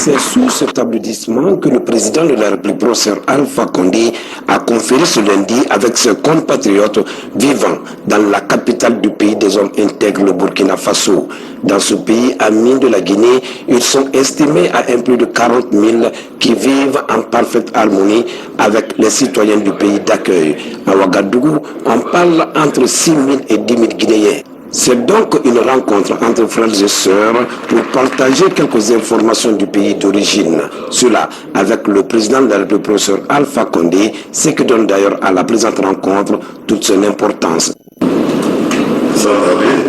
C'est sous cet applaudissement que le président de la République, professeur Alpha Condé, a conféré ce lundi avec ses compatriotes vivant dans la capitale du pays des hommes intègres, le Burkina Faso. Dans ce pays ami de la Guinée, ils sont estimés à un plus de 40 000 qui vivent en parfaite harmonie avec les citoyens du pays d'accueil. À Ouagadougou, on parle entre 6 000 et 10 000 Guinéens. C'est donc une rencontre entre frères et sœurs pour partager quelques informations du pays d'origine. Cela avec le président de la République, professeur Alpha Condé, ce qui donne d'ailleurs à la présente rencontre toute son importance. Sans tarder,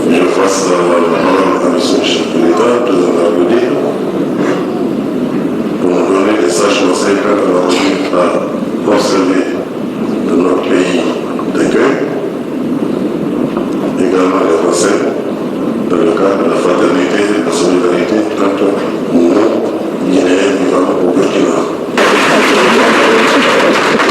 je fasse la parole à M. le chef de l'État, président de la République, pour nous donner des sages conseils quant à la conduite à observer de notre pays d'accueil. Également les conseils dans le cadre de la fraternité et de la solidarité entre nos Guinéens vivant au Burkina.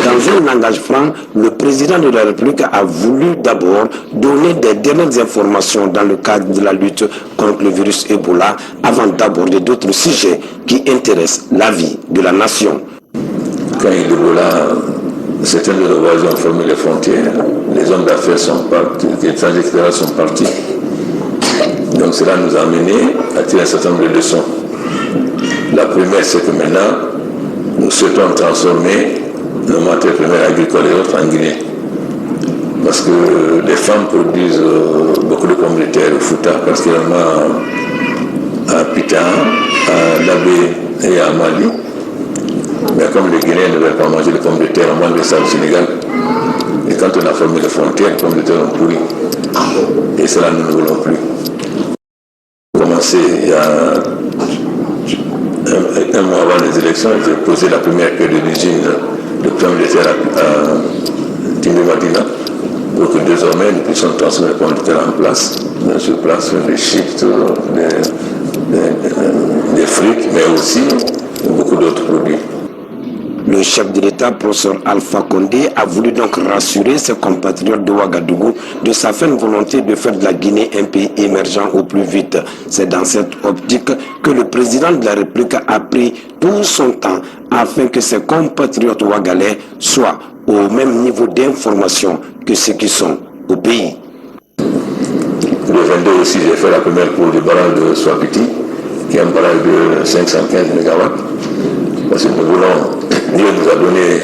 Dans un langage franc, le président de la République a voulu d'abord donner des dernières informations dans le cadre de la lutte contre le virus Ebola avant d'aborder d'autres sujets qui intéressent la vie de la nation. Quand il y a l'Ebola, certains de nos voisins ont fermé les frontières, les hommes d'affaires sont partis, les étrangers, etc. sont partis. Donc cela nous a amené à tirer un certain nombre de leçons. La première, c'est que maintenant, nous souhaitons transformer nos matières premières agricoles et autres en Guinée. Parce que les femmes produisent beaucoup de pommes de terre au Fouta, particulièrement à Pita, à Labé et à Mali. Mais comme les Guinéens ne veulent pas manger les pommes de terre, on mange ça au Sénégal. Et quand on a fermé les frontières, les pommes de terre ont pourri. Et cela, nous ne voulons plus. Commencé il y a un mois avant les élections, j'ai posé la première pierre de l'usine de pommes de terre à Timbé-Madina pour que désormais nous puissions transformer les pommes de terre en place, sur place, des chips, des frites, mais aussi beaucoup d'autres produits. Le chef de l'État, professeur Alpha Condé, a voulu donc rassurer ses compatriotes de Ouagadougou de sa ferme volonté de faire de la Guinée un pays émergent au plus vite. C'est dans cette optique que le président de la République a pris tout son temps afin que ses compatriotes ouagalais soient au même niveau d'information que ceux qui sont au pays. Le 22 aussi, j'ai fait la première cour du barrage de Swapiti, qui est un barrage de 515 MW. Parce que nous voulons, Dieu nous a donné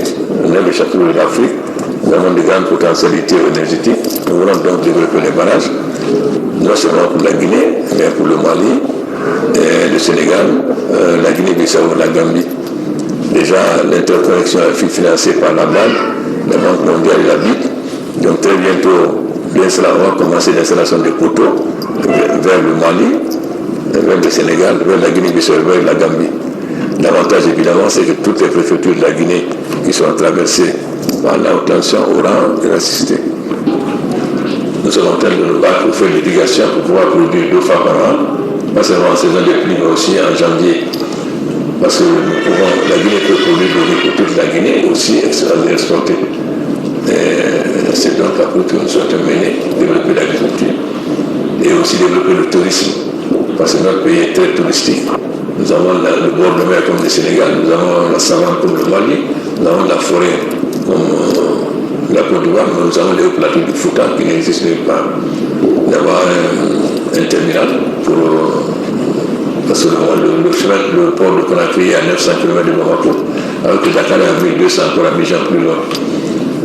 l'un des châteaux de l'Afrique, nous avons de grandes potentialités énergétiques, nous voulons donc développer les barrages, non seulement pour la Guinée, mais pour le Mali, le Sénégal, la Guinée-Bissau et la Gambie. Déjà, l'interconnexion a été financée par la BAD, la Banque mondiale et la BIC, donc très bientôt, on va commencer l'installation des poteaux vers le Mali, vers le Sénégal, vers la Guinée-Bissau et vers la Gambie. L'avantage évidemment, c'est que toutes les préfectures de la Guinée qui sont traversées par la haute tension auront l'assisté. Nous sommes en train de nous battre pour faire l'irrigation pour pouvoir produire 2 fois par an, pas seulement en saison des pluies, mais aussi en janvier. Parce que la Guinée peut produire de l'eau pour toute la Guinée et aussi exporter. C'est donc la route que nous souhaitons mener, développer l'agriculture et aussi développer le tourisme, parce que notre pays est très touristique. Nous avons le bord de mer comme le Sénégal, nous avons la savane comme le Mali, nous avons la forêt comme la Côte d'Ivoire, nous avons les hauts plateaux du Fouta qui n'existent nulle part. Nous avons un terminal parce que le port de Conakry est à 900 km de Bamako, alors que Dakar est à 1200 encore à Abidjan plus loin.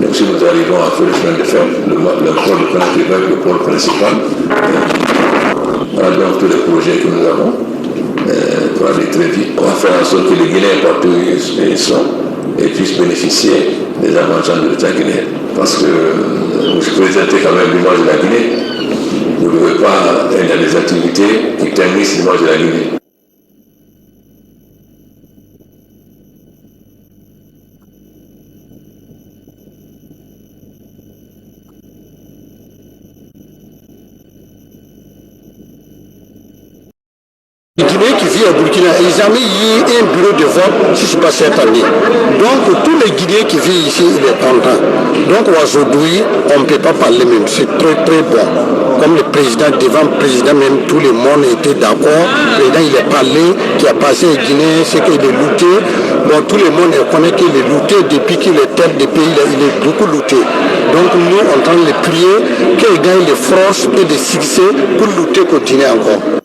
Donc si nous arrivons à faire le chemin de fer, le port de Conakry va être le port principal. Voilà donc tous les projets que nous avons. Pour aller très vite. On va faire en sorte que les Guinéens partout où ils sont et puissent bénéficier des avantages de l'État guinéen. Parce que vous présentez quand même l'image de la Guinée. Vous ne devez pas être dans des activités qui ternissent l'image de la Guinée. Les Guinéens qui vivent au Burkina, il n'y a jamais eu un bureau de vote si ce n'est pas cette année. Donc tous les Guinéens qui vivent ici, ils sont contents. Donc aujourd'hui, on ne peut pas parler même, c'est très très bon. Comme le président, devant le président même, tout le monde était d'accord. Le président il a parlé, qui a passé aux Guinéens, c'est qu'il est lutté. Bon, tout le monde connaît qu'il est lutté depuis qu'il est tête de pays, il est beaucoup lutté. Donc nous, on est en train de le prier qu'il gagne les forces et des succès pour lutter, continuer encore.